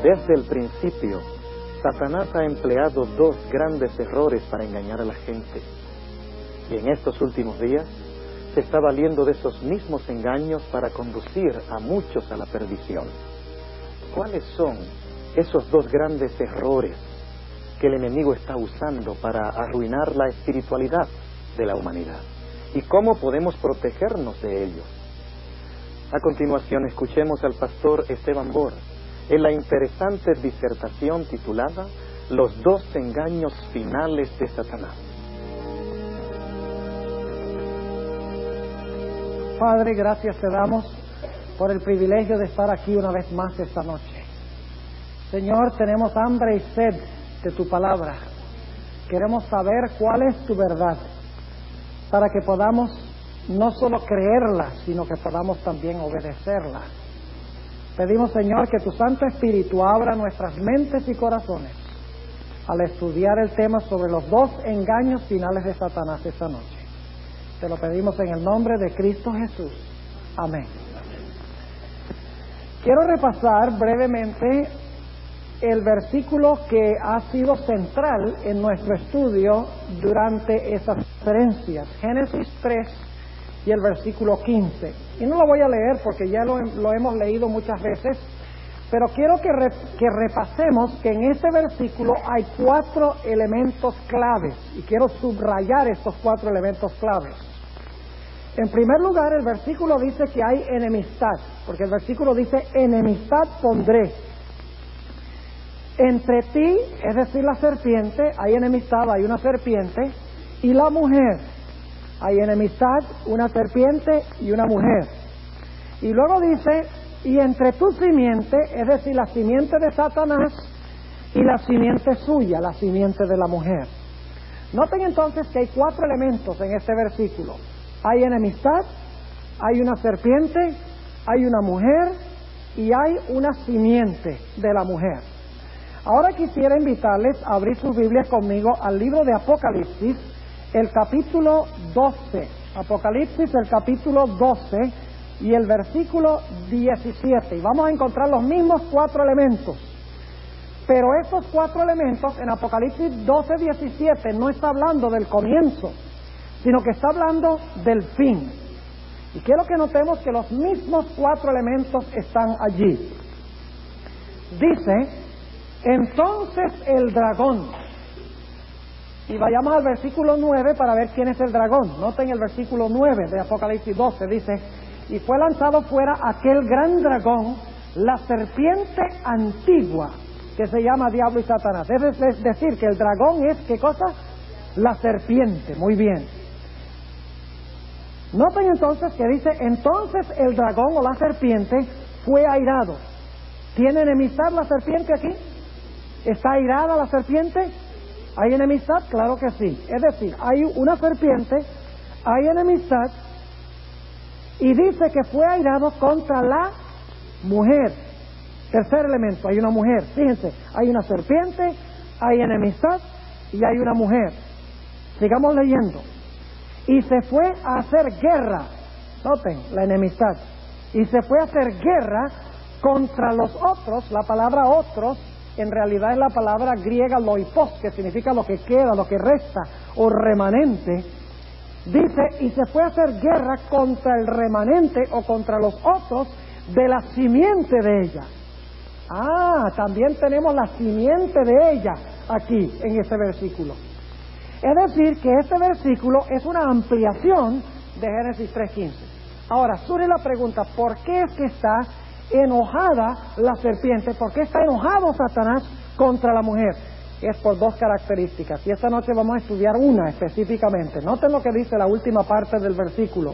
Desde el principio, Satanás ha empleado dos grandes errores para engañar a la gente. Y en estos últimos días, se está valiendo de esos mismos engaños para conducir a muchos a la perdición. ¿Cuáles son esos dos grandes errores que el enemigo está usando para arruinar la espiritualidad de la humanidad? ¿Y cómo podemos protegernos de ellos? A continuación, escuchemos al pastor Esteban Bor en la interesante disertación titulada Los dos engaños finales de Satanás. Padre, gracias te damos por el privilegio de estar aquí una vez más esta noche. Señor, tenemos hambre y sed de tu palabra. Queremos saber cuál es tu verdad, para que podamos no solo creerla, sino que podamos también obedecerla. Pedimos, Señor, que tu Santo Espíritu abra nuestras mentes y corazones al estudiar el tema sobre los dos engaños finales de Satanás esta noche. Te lo pedimos en el nombre de Cristo Jesús. Amén. Quiero repasar brevemente el versículo que ha sido central en nuestro estudio durante estas conferencias, Génesis 3 y el versículo 15. Y no lo voy a leer porque ya lo hemos leído muchas veces, pero quiero que repasemos que en este versículo hay 4 elementos claves, y quiero subrayar estos 4 elementos claves. En primer lugar, el versículo dice que hay enemistad, porque el versículo dice, enemistad pondré entre ti, es decir, la serpiente, hay enemistad, hay una serpiente, y la mujer, hay enemistad, una serpiente y una mujer. Y luego dice, y entre tu simiente, es decir, la simiente de Satanás y la simiente suya, la simiente de la mujer. Noten entonces que hay 4 elementos en este versículo. Hay enemistad, hay una serpiente, hay una mujer y hay una simiente de la mujer. Ahora quisiera invitarles a abrir sus Biblias conmigo al libro de Apocalipsis, el capítulo 12. Apocalipsis, el capítulo 12 y el versículo 17. Y vamos a encontrar los mismos 4 elementos. Pero estos 4 elementos en Apocalipsis 12, 17 no está hablando del comienzo, sino que está hablando del fin. Y quiero que notemos que los mismos 4 elementos están allí. Dice, entonces el dragón, y vayamos al versículo 9 para ver quién es el dragón. Noten el versículo 9 de Apocalipsis 12, dice, y fue lanzado fuera aquel gran dragón, la serpiente antigua, que se llama Diablo y Satanás. Es decir, que el dragón es, ¿qué cosa? La serpiente. Muy bien. Noten entonces que dice, entonces el dragón o la serpiente fue airado. ¿Tiene enemistad la serpiente aquí? ¿Está airada la serpiente? ¿Hay enemistad? Claro que sí. Es decir, hay una serpiente, hay enemistad, y dice que fue airado contra la mujer. Tercer elemento, hay una mujer. Fíjense, hay una serpiente, hay enemistad y hay una mujer. Sigamos leyendo. Y se fue a hacer guerra. Noten, la enemistad. Y se fue a hacer guerra contra los otros. La palabra otros en realidad es la palabra griega loipos, que significa lo que queda, lo que resta, o remanente. Dice, y se fue a hacer guerra contra el remanente o contra los otros de la simiente de ella. Ah, también tenemos la simiente de ella aquí en este versículo. Es decir, que este versículo es una ampliación de Génesis 3:15. Ahora, surge la pregunta, ¿por qué es que está enojada la serpiente? ¿Por qué está enojado Satanás contra la mujer? Es por 2 características, y esta noche vamos a estudiar una específicamente. Noten lo que dice la última parte del versículo.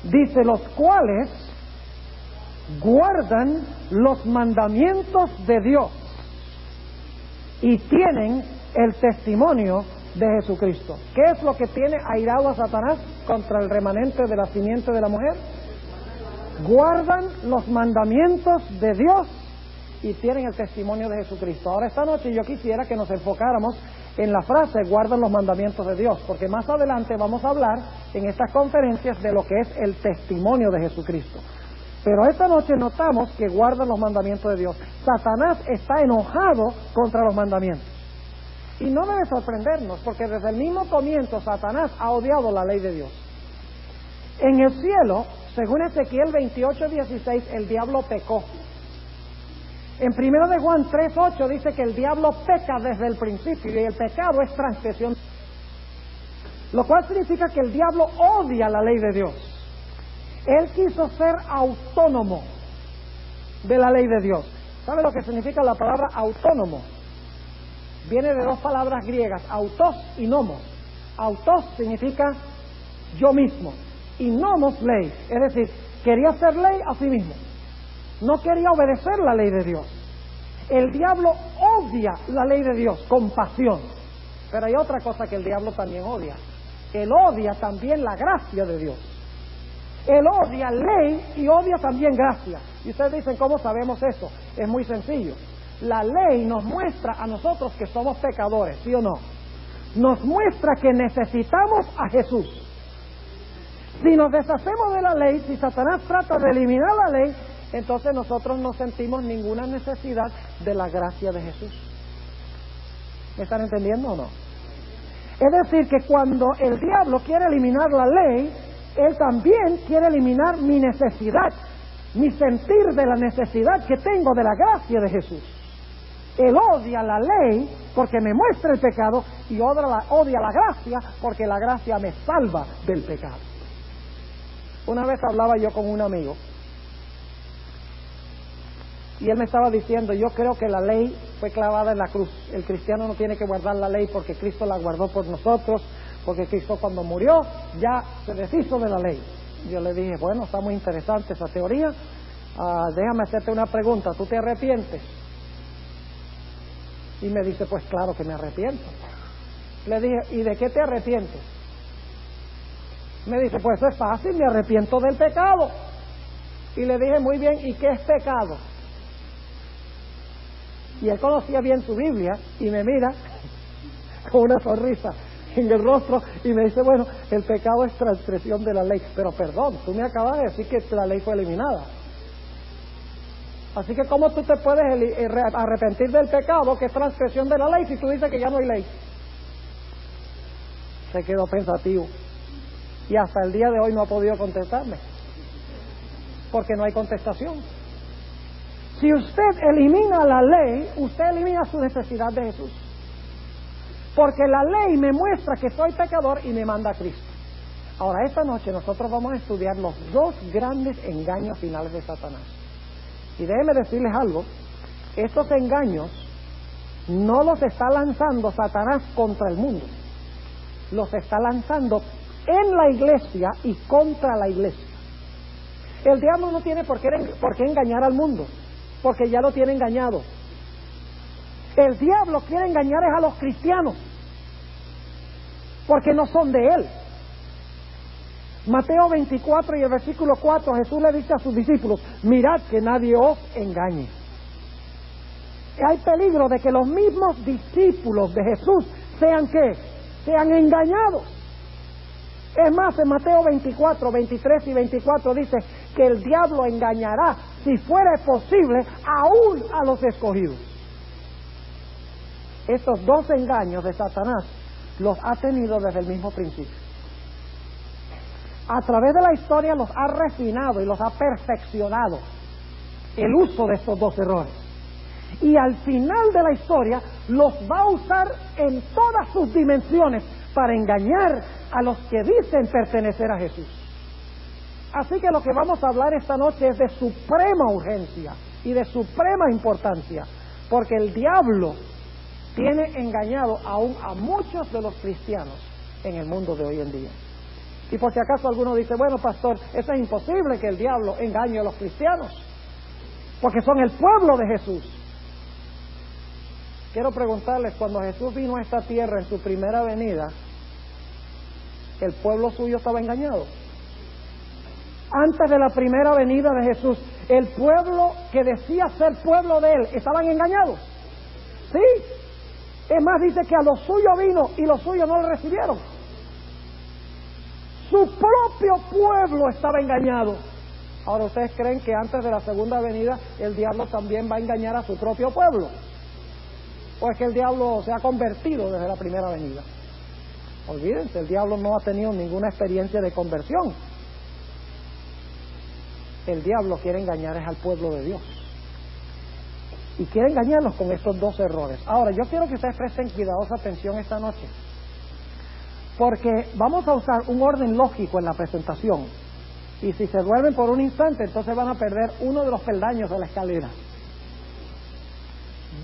Dice, los cuales guardan los mandamientos de Dios y tienen el testimonio de Jesucristo. ¿Qué es lo que tiene airado a Satanás contra el remanente de la simiente de la mujer? Guardan los mandamientos de Dios y tienen el testimonio de Jesucristo. Ahora, esta noche yo quisiera que nos enfocáramos en la frase guardan los mandamientos de Dios, porque más adelante vamos a hablar en estas conferencias de lo que es el testimonio de Jesucristo. Pero esta noche notamos que guardan los mandamientos de Dios. Satanás está enojado contra los mandamientos. Y no debe sorprendernos, porque desde el mismo comienzo Satanás ha odiado la ley de Dios. En el cielo, según Ezequiel 28:16, el diablo pecó. En 1 de Juan 3:8 dice que el diablo peca desde el principio, y el pecado es transgresión. Lo cual significa que el diablo odia la ley de Dios. Él quiso ser autónomo de la ley de Dios. ¿Sabe lo que significa la palabra autónomo? Viene de dos palabras griegas, autos y nomos. Autos significa yo mismo, y nomos ley. Es decir, quería ser ley a sí mismo. No quería obedecer la ley de Dios. El diablo odia la ley de Dios con pasión. Pero hay otra cosa que el diablo también odia. Él odia también la gracia de Dios. Él odia ley y odia también gracia. Y ustedes dicen, ¿cómo sabemos eso? Es muy sencillo. La ley nos muestra a nosotros que somos pecadores, ¿sí o no? Nos muestra que necesitamos a Jesús. Si nos deshacemos de la ley, si Satanás trata de eliminar la ley, entonces nosotros no sentimos ninguna necesidad de la gracia de Jesús. ¿Me están entendiendo o no? Es decir, que cuando el diablo quiere eliminar la ley, él también quiere eliminar mi necesidad, mi sentir de la necesidad que tengo de la gracia de Jesús. Él odia la ley porque me muestra el pecado, y odia la gracia porque la gracia me salva del pecado. Una vez hablaba yo con un amigo y él me estaba diciendo, yo creo que la ley fue clavada en la cruz. El cristiano no tiene que guardar la ley porque Cristo la guardó por nosotros, porque Cristo cuando murió ya se deshizo de la ley. Yo le dije, bueno, está muy interesante esa teoría. Déjame hacerte una pregunta, ¿tú te arrepientes? Y me dice, pues claro que me arrepiento. Le dije, ¿y de qué te arrepientes? Me dice, pues eso es fácil, me arrepiento del pecado. Y le dije, muy bien, ¿y qué es pecado? Y él conocía bien su Biblia y me mira con una sonrisa en el rostro y me dice, bueno, el pecado es transgresión de la ley. Pero perdón, tú me acabas de decir que la ley fue eliminada. Así que ¿cómo tú te puedes arrepentir del pecado que es transgresión de la ley si tú dices que ya no hay ley? Se quedó pensativo y hasta el día de hoy no ha podido contestarme porque no hay contestación. Si usted elimina la ley, usted elimina su necesidad de Jesús, porque la ley me muestra que soy pecador y me manda a Cristo. Ahora, esta noche nosotros vamos a estudiar los dos grandes engaños finales de Satanás. Y déjenme decirles algo, estos engaños no los está lanzando Satanás contra el mundo, los está lanzando en la iglesia y contra la iglesia. El diablo no tiene por qué engañar al mundo, porque ya lo tiene engañado. El diablo quiere engañar a los cristianos, porque no son de él. Mateo 24 y el versículo 4, Jesús le dice a sus discípulos, mirad que nadie os engañe. Hay peligro de que los mismos discípulos de Jesús sean ¿qué? Sean engañados. Es más, en Mateo 24, 23 y 24 dice que el diablo engañará, si fuera posible, aún a los escogidos. Estos dos engaños de Satanás los ha tenido desde el mismo principio. A través de la historia los ha refinado y los ha perfeccionado el uso de estos dos errores. Y al final de la historia los va a usar en todas sus dimensiones para engañar a los que dicen pertenecer a Jesús. Así que lo que vamos a hablar esta noche es de suprema urgencia y de suprema importancia, porque el diablo tiene engañado aún a muchos de los cristianos en el mundo de hoy en día. Y por si acaso alguno dice, bueno, pastor, eso es imposible que el diablo engañe a los cristianos, porque son el pueblo de Jesús. Quiero preguntarles, cuando Jesús vino a esta tierra en su primera venida, ¿el pueblo suyo estaba engañado? Antes de la primera venida de Jesús, ¿el pueblo que decía ser pueblo de él, estaban engañados? Sí. Es más, dice que a los suyos vino y los suyos no le recibieron. Su propio pueblo estaba engañado. Ahora, ¿ustedes creen que antes de la segunda venida el diablo también va a engañar a su propio pueblo? ¿O es que el diablo se ha convertido desde la primera venida? Olvídense, el diablo no ha tenido ninguna experiencia de conversión. El diablo quiere engañar es al pueblo de Dios. Y quiere engañarlos con estos dos errores. Ahora, yo quiero que ustedes presten cuidadosa atención esta noche, porque vamos a usar un orden lógico en la presentación. Y si se duermen por un instante, entonces van a perder uno de los peldaños de la escalera.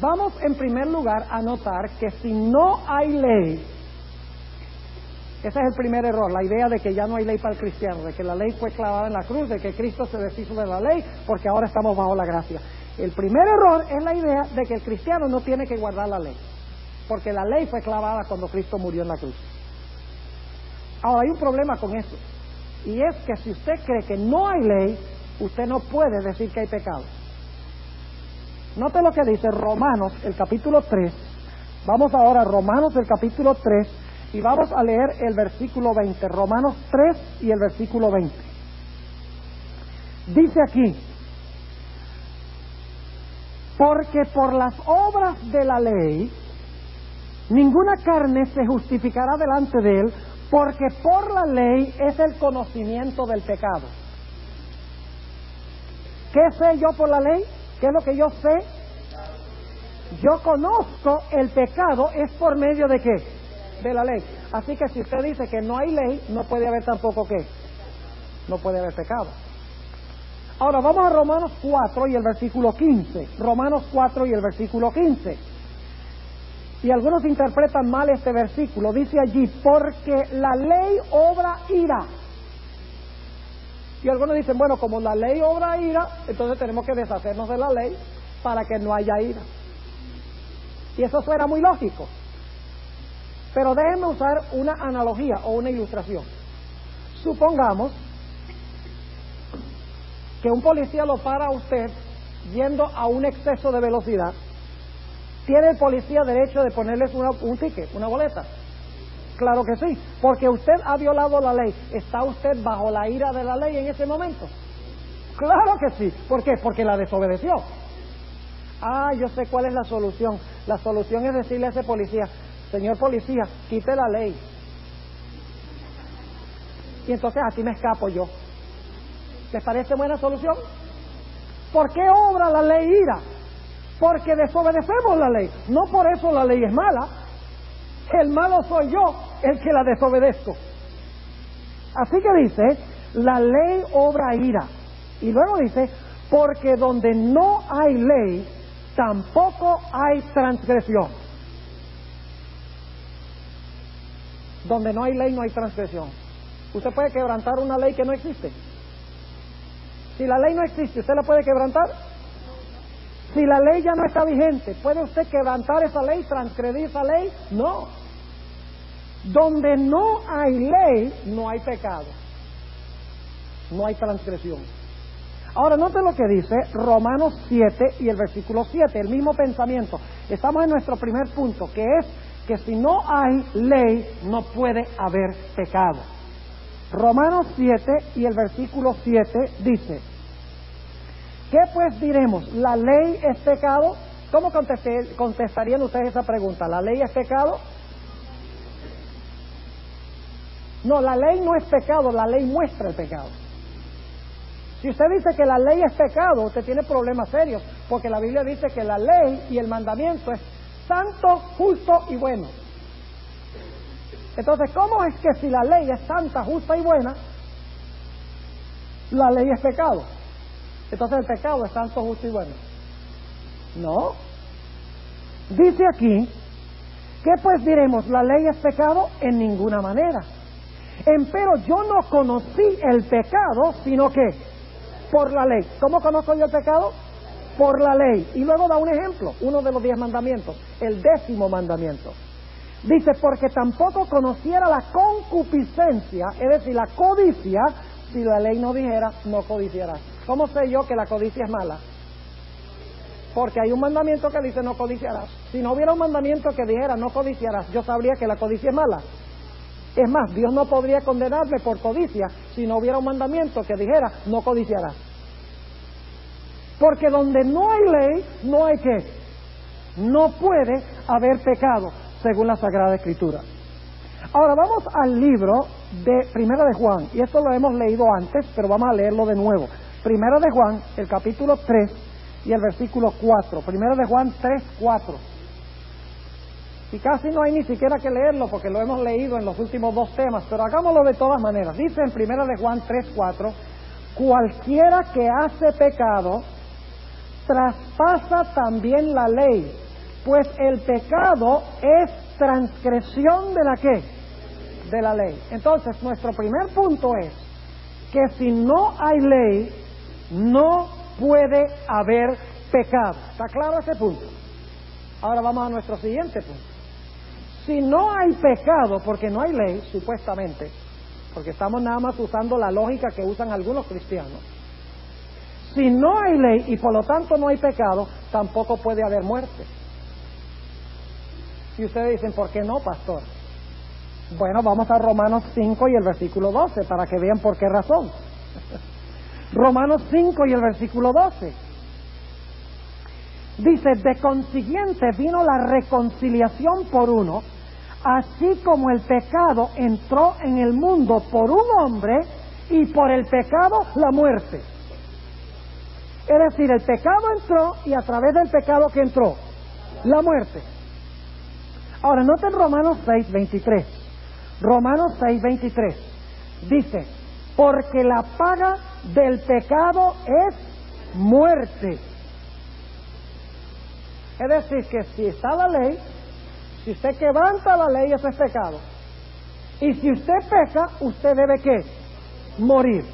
Vamos en primer lugar a notar que si no hay ley, ese es el primer error, la idea de que ya no hay ley para el cristiano, de que la ley fue clavada en la cruz, de que Cristo se deshizo de la ley porque ahora estamos bajo la gracia. El primer error es la idea de que el cristiano no tiene que guardar la ley, porque la ley fue clavada cuando Cristo murió en la cruz. Ahora, hay un problema con eso, y es que si usted cree que no hay ley, usted no puede decir que hay pecado. Note lo que dice Romanos, el capítulo 3. Vamos ahora a Romanos, el capítulo 3, y vamos a leer el versículo 20. Romanos 3 y el versículo 20. Dice aquí: porque por las obras de la ley ninguna carne se justificará delante de él, porque por la ley es el conocimiento del pecado. ¿Qué sé yo por la ley? ¿Qué es lo que yo sé? Yo conozco el pecado, es por medio de ¿qué? De la ley. Así que si usted dice que no hay ley, no puede haber tampoco ¿qué? No puede haber pecado. Ahora vamos a Romanos 4 y el versículo 15. Romanos 4 y el versículo 15. Y algunos interpretan mal este versículo. Dice allí: porque la ley obra ira. Y algunos dicen, bueno, como la ley obra ira, entonces tenemos que deshacernos de la ley para que no haya ira. Y eso suena muy lógico. Pero déjenme usar una analogía o una ilustración. Supongamos que un policía lo para a usted yendo a un exceso de velocidad. ¿Tiene el policía derecho de ponerles un ticket, una boleta? Claro que sí, porque usted ha violado la ley. ¿Está usted bajo la ira de la ley en ese momento? Claro que sí. ¿Por qué? Porque la desobedeció. Ah, yo sé cuál es la solución. La solución es decirle a ese policía: señor policía, quite la ley. Y entonces así me escapo yo. ¿Les parece buena solución? ¿Por qué obra la ley ira? Porque desobedecemos la ley. No por eso la ley es mala. El malo soy yo, el que la desobedezco. Así que dice, la ley obra ira. Y luego dice, porque donde no hay ley, tampoco hay transgresión. Donde no hay ley, no hay transgresión. Usted puede quebrantar una ley que no existe. Si la ley no existe, ¿usted la puede quebrantar? Si la ley ya no está vigente, ¿puede usted quebrantar esa ley, transgredir esa ley? No. Donde no hay ley, no hay pecado. No hay transgresión. Ahora, noten lo que dice Romanos 7 y el versículo 7, el mismo pensamiento. Estamos en nuestro primer punto, que es que si no hay ley, no puede haber pecado. Romanos 7 y el versículo 7 dice: ¿qué pues diremos? ¿La ley es pecado? ¿Cómo contestarían ustedes esa pregunta? ¿La ley es pecado? No, la ley no es pecado, la ley muestra el pecado. Si usted dice que la ley es pecado, usted tiene problemas serios, porque la Biblia dice que la ley y el mandamiento es santo, justo y bueno. Entonces, ¿cómo es que si la ley es santa, justa y buena, la ley es pecado? Entonces el pecado es santo, justo y bueno. No. Dice aquí, ¿qué pues diremos? ¿La ley es pecado? En ninguna manera. Empero yo no conocí el pecado, sino que por la ley. ¿Cómo conozco yo el pecado? Por la ley. Y luego da un ejemplo, uno de los 10 mandamientos, el 10º mandamiento. Dice, porque tampoco conociera la concupiscencia, es decir, la codicia, si la ley no dijera, no codiciarás. ¿Cómo sé yo que la codicia es mala? Porque hay un mandamiento que dice no codiciarás. Si no hubiera un mandamiento que dijera no codiciarás, yo sabría que la codicia es mala. Es más, Dios no podría condenarme por codicia si no hubiera un mandamiento que dijera no codiciarás. Porque donde no hay ley, no hay qué. No puede haber pecado, según la Sagrada Escritura. Ahora vamos al libro de Primera de Juan, y esto lo hemos leído antes, pero vamos a leerlo de nuevo. Primera de Juan, el capítulo 3 y el versículo 4. Primera de Juan 3, 4. Y casi no hay ni siquiera que leerlo porque lo hemos leído en los últimos dos temas, pero hagámoslo de todas maneras. Dice en Primera de Juan 3, 4, cualquiera que hace pecado traspasa también la ley, pues el pecado es transgresión de la ¿qué? De la ley. Entonces, nuestro primer punto es que si no hay ley, no puede haber pecado. ¿Está claro ese punto? Ahora vamos a nuestro siguiente punto. Si no hay pecado, porque no hay ley, supuestamente, porque estamos nada más usando la lógica que usan algunos cristianos, si no hay ley y por lo tanto no hay pecado, tampoco puede haber muerte. Y ustedes dicen, ¿por qué no, pastor? Bueno, vamos a Romanos 5 y el versículo 12 para que vean por qué razón. Romanos 5 y el versículo 12. Dice, de consiguiente vino la reconciliación por uno, así como el pecado entró en el mundo por un hombre y por el pecado la muerte. Es decir, el pecado entró y a través del pecado que entró, la muerte. Ahora, noten Romanos 6, 23. Romanos 6, 23. Dice, porque la paga del pecado es muerte. Es decir, que si está la ley, si usted quebranta la ley, eso es pecado. Y si usted peca, usted debe ¿qué? Morir.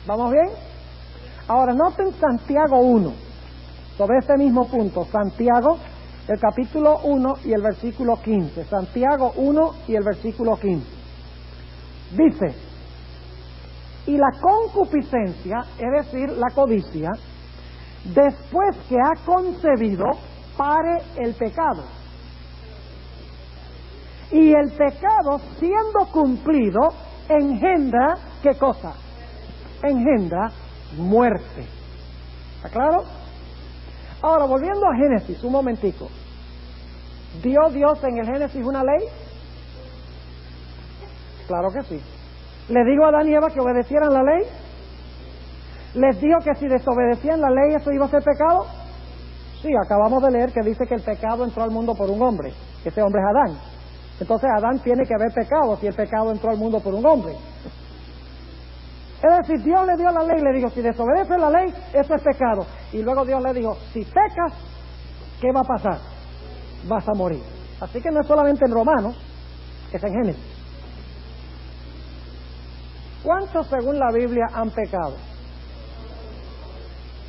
¿Vamos bien? Ahora, noten Santiago 1, sobre este mismo punto. Santiago, el capítulo 1 y el versículo 15. Santiago 1 y el versículo 15. Dice, y la concupiscencia, es decir, la codicia, después que ha concebido, pare el pecado. Y el pecado, siendo cumplido, engendra, ¿qué cosa? Engendra muerte. ¿Está claro? Ahora, volviendo a Génesis, un momentico. ¿Dio Dios en el Génesis una ley? Claro que sí. ¿Le digo a Adán y Eva que obedecieran la ley? ¿Les dijo que si desobedecían la ley eso iba a ser pecado? Sí, acabamos de leer que dice que el pecado entró al mundo por un hombre. Ese hombre es Adán. Entonces Adán tiene que haber pecado si el pecado entró al mundo por un hombre. Es decir, Dios le dio la ley y le dijo, si desobedeces la ley, eso es pecado. Y luego Dios le dijo, si pecas, ¿qué va a pasar? Vas a morir. Así que no es solamente en Romanos, es en Génesis. ¿Cuántos según la Biblia han pecado?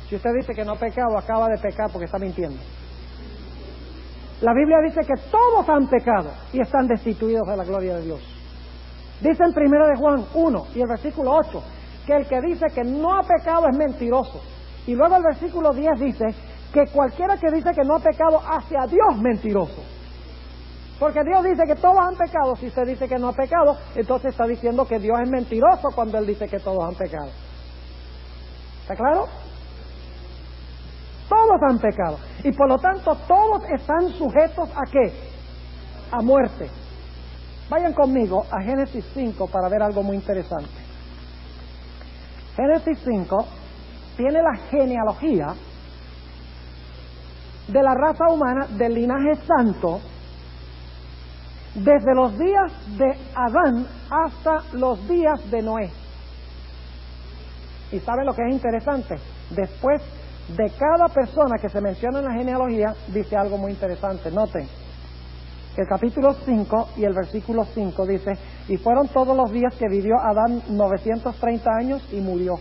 Si usted dice que no ha pecado, acaba de pecar porque está mintiendo. La Biblia dice que todos han pecado y están destituidos de la gloria de Dios. Dice en 1 de Juan 1 y el versículo 8 que el que dice que no ha pecado es mentiroso. Y luego el versículo 10 dice que cualquiera que dice que no ha pecado hace a Dios mentiroso. Porque Dios dice que todos han pecado. Si usted dice que no ha pecado, entonces está diciendo que Dios es mentiroso cuando Él dice que todos han pecado. ¿Está claro? Todos han pecado. Y por lo tanto, todos están sujetos ¿a qué? A muerte. Vayan conmigo a Génesis 5 para ver algo muy interesante. Génesis 5 tiene la genealogía de la raza humana del linaje santo desde los días de Adán hasta los días de Noé. ¿Y saben lo que es interesante? Después de cada persona que se menciona en la genealogía, dice algo muy interesante. Noten, el capítulo 5 y el versículo 5 dice, y fueron todos los días que vivió Adán 930 años y murió.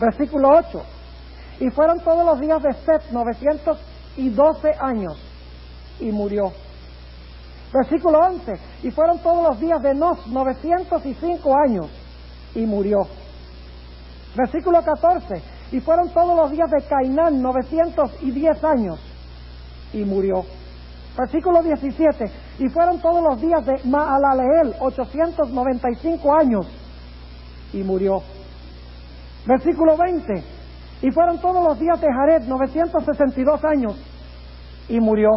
Versículo 8, y fueron todos los días de Set 912 años y murió. Versículo 11, y fueron todos los días de Nos 905 años y murió. Versículo 14, y fueron todos los días de Cainán 910 años y murió. Versículo 17, y fueron todos los días de Maalaleel 895 años y murió. Versículo 20. Y fueron todos los días de Jared 962 años y murió.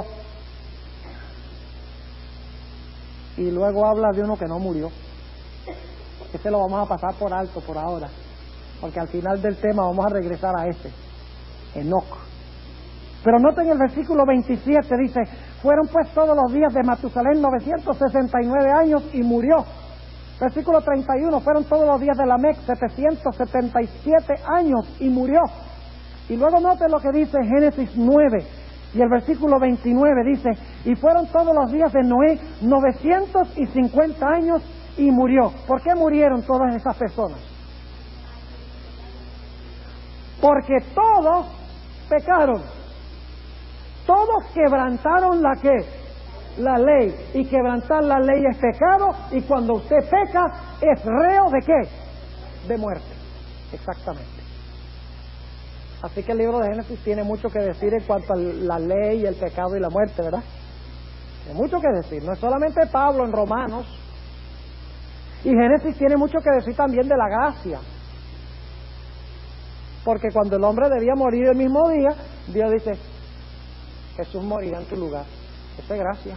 Y luego habla de uno que no murió. Ese lo vamos a pasar por alto por ahora, porque al final del tema vamos a regresar a ese, Enoc. Pero noten el versículo 27, dice: fueron pues todos los días de Matusalén 969 años y murió. Versículo 31, fueron todos los días de Lamec 777 años y murió. Y luego noten lo que dice Génesis 9 y el versículo 29, dice: y fueron todos los días de Noé 950 años y murió. ¿Por qué murieron todas esas personas? Porque todos pecaron. Todos quebrantaron la ley, y quebrantar la ley es pecado, y cuando usted peca es reo de ¿qué? De muerte. Exactamente. Así que el libro de Génesis tiene mucho que decir en cuanto a la ley, el pecado y la muerte, ¿verdad? Tiene mucho que decir, no es solamente Pablo en Romanos. Y Génesis tiene mucho que decir también de la gracia, porque cuando el hombre debía morir el mismo día, Dios dice: Jesús morirá en tu lugar. Esa es gracia.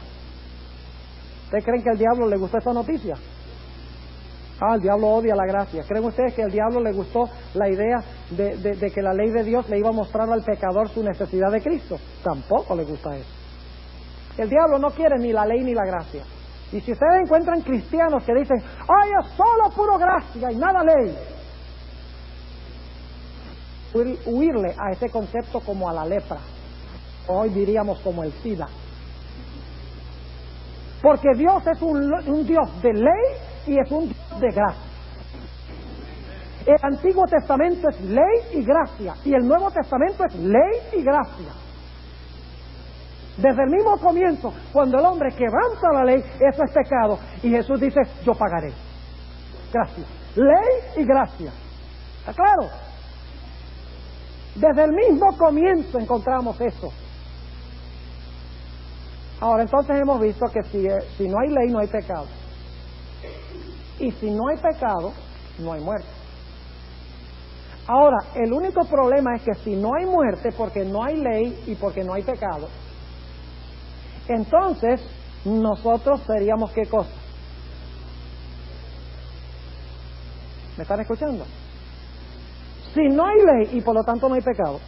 ¿Ustedes creen que al diablo le gustó esta noticia? El diablo odia la gracia. ¿Creen ustedes que al diablo le gustó la idea de que la ley de Dios le iba a mostrar al pecador su necesidad de Cristo? Tampoco le gusta eso. El diablo no quiere ni la ley ni la gracia. Y si ustedes encuentran cristianos que dicen: ¡ay, es solo puro gracia y nada ley!, huirle a ese concepto como a la lepra. Hoy diríamos como el SIDA. Porque Dios es un Dios de ley y es un Dios de gracia. El Antiguo Testamento es ley y gracia, y el Nuevo Testamento es ley y gracia. Desde el mismo comienzo, cuando el hombre quebranta la ley, eso es pecado, y Jesús dice: yo pagaré. Gracia. Ley y gracia. ¿Está claro? Desde el mismo comienzo encontramos eso. Ahora, entonces hemos visto que si no hay ley, no hay pecado. Y si no hay pecado, no hay muerte. Ahora, el único problema es que si no hay muerte, porque no hay ley y porque no hay pecado, entonces nosotros seríamos ¿qué cosa? ¿Me están escuchando? Si no hay ley y por lo tanto no hay pecado,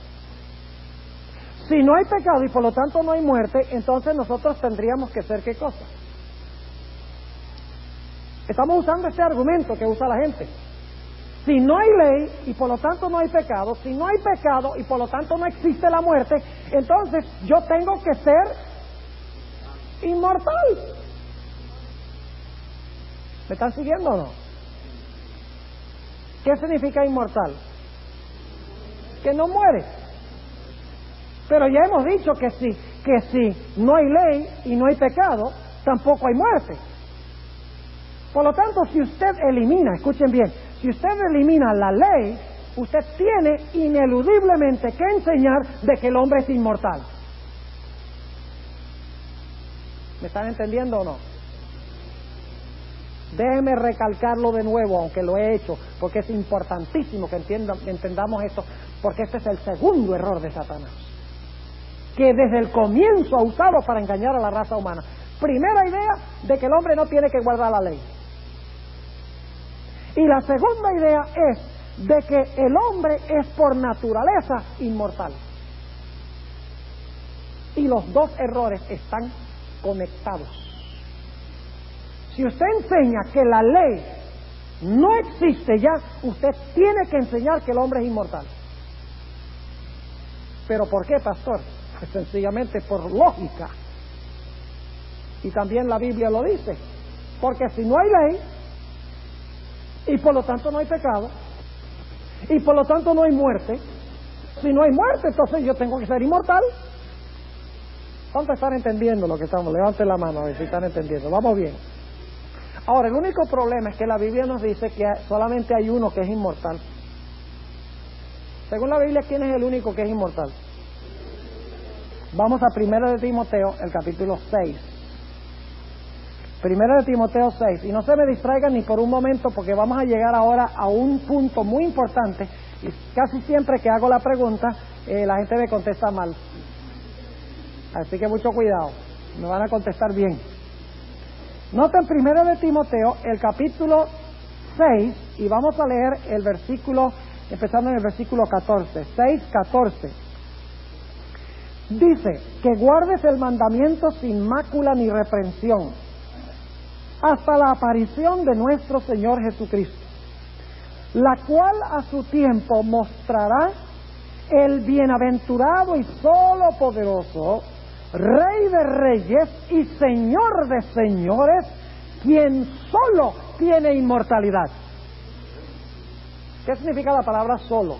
si no hay pecado y por lo tanto no hay muerte, entonces nosotros tendríamos que ser ¿qué cosa? Estamos usando este argumento que usa la gente. Si no hay ley y por lo tanto no hay pecado, si no hay pecado y por lo tanto no existe la muerte, entonces yo tengo que ser inmortal. ¿Me están siguiendo o no? ¿Qué significa inmortal? Que no muere. Pero ya hemos dicho que si no hay ley y no hay pecado, tampoco hay muerte. Por lo tanto, si usted elimina, escuchen bien, si usted elimina la ley, usted tiene ineludiblemente que enseñar de que el hombre es inmortal. ¿Me están entendiendo o no? Déjeme recalcarlo de nuevo, aunque lo he hecho, porque es importantísimo que entendamos esto, porque este es el segundo error de Satanás, que desde el comienzo ha usado para engañar a la raza humana. Primera idea, de que el hombre no tiene que guardar la ley. Y la segunda idea es de que el hombre es por naturaleza inmortal. Y los dos errores están conectados. Si usted enseña que la ley no existe ya, usted tiene que enseñar que el hombre es inmortal. ¿Pero por qué, pastor? Pues sencillamente por lógica. Y también la Biblia lo dice. Porque si no hay ley, y por lo tanto no hay pecado, y por lo tanto no hay muerte, si no hay muerte, entonces yo tengo que ser inmortal. ¿Cuántos están entendiendo lo que estamos? Levanten la mano a ver si están entendiendo. Vamos bien. Ahora, el único problema es que la Biblia nos dice que solamente hay uno que es inmortal. Según la Biblia, ¿quién es el único que es inmortal? Vamos a 1 de Timoteo, el capítulo 6. 1 de Timoteo 6. Y no se me distraigan ni por un momento, porque vamos a llegar ahora a un punto muy importante Y casi siempre que hago la pregunta, la gente me contesta mal. Así que mucho cuidado, me van a contestar bien. Noten primero de Timoteo, el capítulo 6, y vamos a leer el versículo, empezando en el versículo 14, 6:14. Dice, que guardes el mandamiento sin mácula ni reprensión, hasta la aparición de nuestro Señor Jesucristo, la cual a su tiempo mostrará el bienaventurado y solo poderoso, Rey de reyes y Señor de señores, quien solo tiene inmortalidad. ¿Qué significa la palabra solo?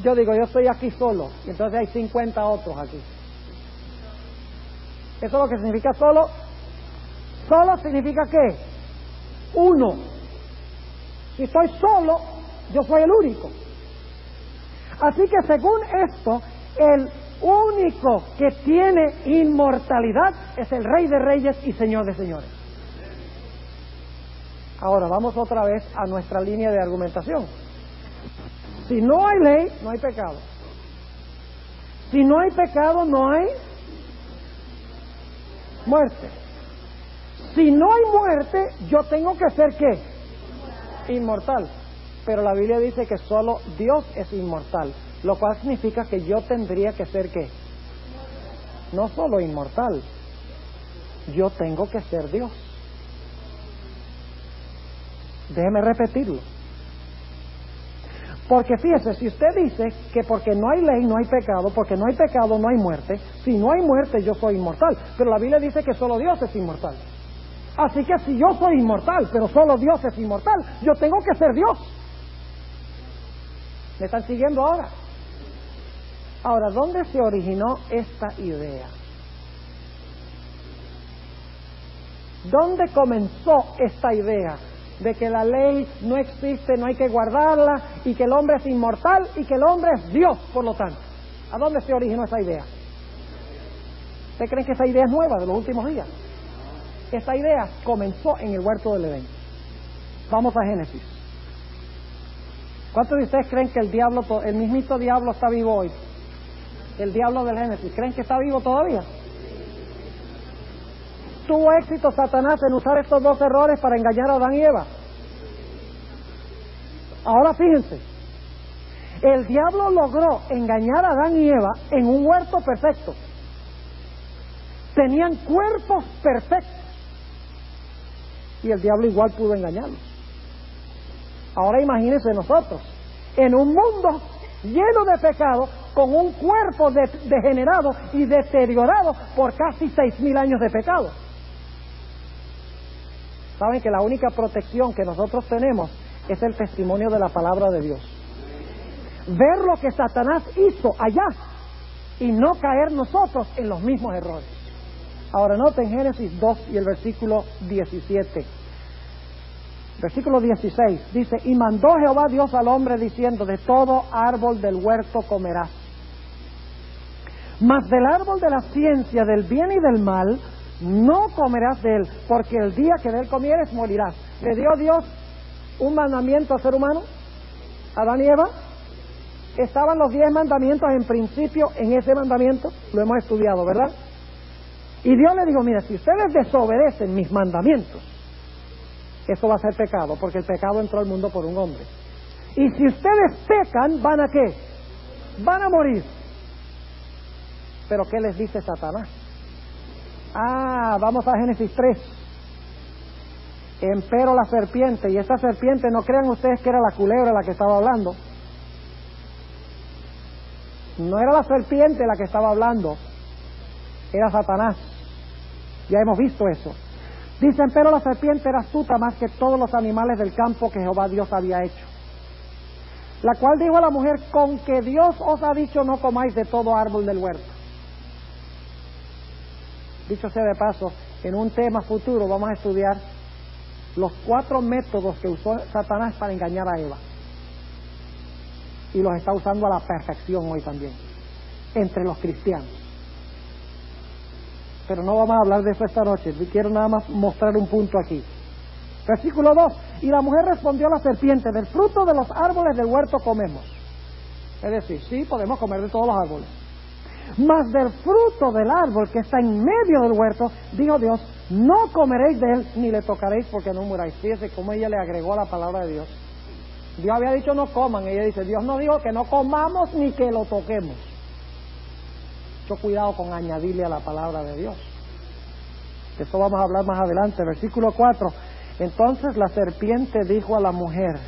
Yo digo, yo estoy aquí solo, y entonces hay 50 otros aquí. ¿Eso es lo que significa solo? Solo significa ¿qué? Uno. Si estoy solo, yo soy el único. Así que según esto, el único que tiene inmortalidad es el Rey de reyes y Señor de señores. Ahora vamos otra vez a nuestra línea de argumentación. Si no hay ley, no hay pecado. Si no hay pecado, no hay muerte. Si no hay muerte, yo tengo que ser ¿qué? Inmortal. Pero la Biblia dice que solo Dios es inmortal, lo cual significa que yo tendría que ser ¿qué? No solo inmortal, yo tengo que ser Dios. Déjeme repetirlo. Porque fíjese, si usted dice que porque no hay ley no hay pecado, porque no hay pecado no hay muerte, si no hay muerte yo soy inmortal, pero la Biblia dice que solo Dios es inmortal. Así que si yo soy inmortal, pero solo Dios es inmortal, yo tengo que ser Dios. ¿Me están siguiendo ahora? Ahora, ¿dónde se originó esta idea? ¿Dónde comenzó esta idea de que la ley no existe, no hay que guardarla, y que el hombre es inmortal y que el hombre es Dios, por lo tanto? ¿A dónde se originó esa idea? ¿Ustedes creen que esa idea es nueva, de los últimos días? Esta idea comenzó en el huerto del Edén. Vamos a Génesis. ¿Cuántos de ustedes creen que el mismito diablo está vivo hoy? El diablo del Génesis, ¿creen que está vivo todavía? ¿Tuvo éxito Satanás en usar estos dos errores para engañar a Adán y Eva? Ahora fíjense, el diablo logró engañar a Adán y Eva en un huerto perfecto. Tenían cuerpos perfectos y el diablo igual pudo engañarlos. Ahora imagínense nosotros, en un mundo lleno de pecado, con un cuerpo degenerado y deteriorado por casi 6,000 años de pecado. Saben que la única protección que nosotros tenemos es el testimonio de la palabra de Dios. Ver lo que Satanás hizo allá y no caer nosotros en los mismos errores. Ahora noten Génesis 2 y el versículo 17. Versículo 16 dice: y mandó Jehová Dios al hombre diciendo, de todo árbol del huerto comerás, mas del árbol de la ciencia del bien y del mal no comerás de él, porque el día que de él comieres morirás. ¿Le dio Dios un mandamiento al ser humano? Adán y Eva. Estaban los 10 mandamientos en principio en ese mandamiento, lo hemos estudiado, ¿verdad? Y Dios le dijo, mira, si ustedes desobedecen mis mandamientos, eso va a ser pecado, porque el pecado entró al mundo por un hombre. Y si ustedes pecan, ¿van a qué? Van a morir. ¿Pero qué les dice Satanás? Vamos a Génesis 3. Empero la serpiente, y esta serpiente, no crean ustedes que era la culebra la que estaba hablando. No era la serpiente la que estaba hablando, era Satanás. Ya hemos visto eso. Dice, empero la serpiente era astuta más que todos los animales del campo que Jehová Dios había hecho, la cual dijo a la mujer, con que Dios os ha dicho no comáis de todo árbol del huerto. Dicho sea de paso, en un tema futuro vamos a estudiar los 4 métodos que usó Satanás para engañar a Eva, y los está usando a la perfección hoy también entre los cristianos. Pero no vamos a hablar de eso esta noche. Quiero nada más mostrar un punto aquí. Versículo 2. Y la mujer respondió a la serpiente: del fruto de los árboles del huerto comemos. Es decir, sí, podemos comer de todos los árboles. Mas del fruto del árbol que está en medio del huerto, dijo Dios, no comeréis de él, ni le tocaréis, porque no muráis. Fíjese cómo ella le agregó a la palabra de Dios. Dios había dicho no coman, ella dice, Dios no dijo que no comamos ni que lo toquemos. Mucho cuidado con añadirle a la palabra de Dios. De eso vamos a hablar más adelante. Versículo 4. Entonces la serpiente dijo a la mujer,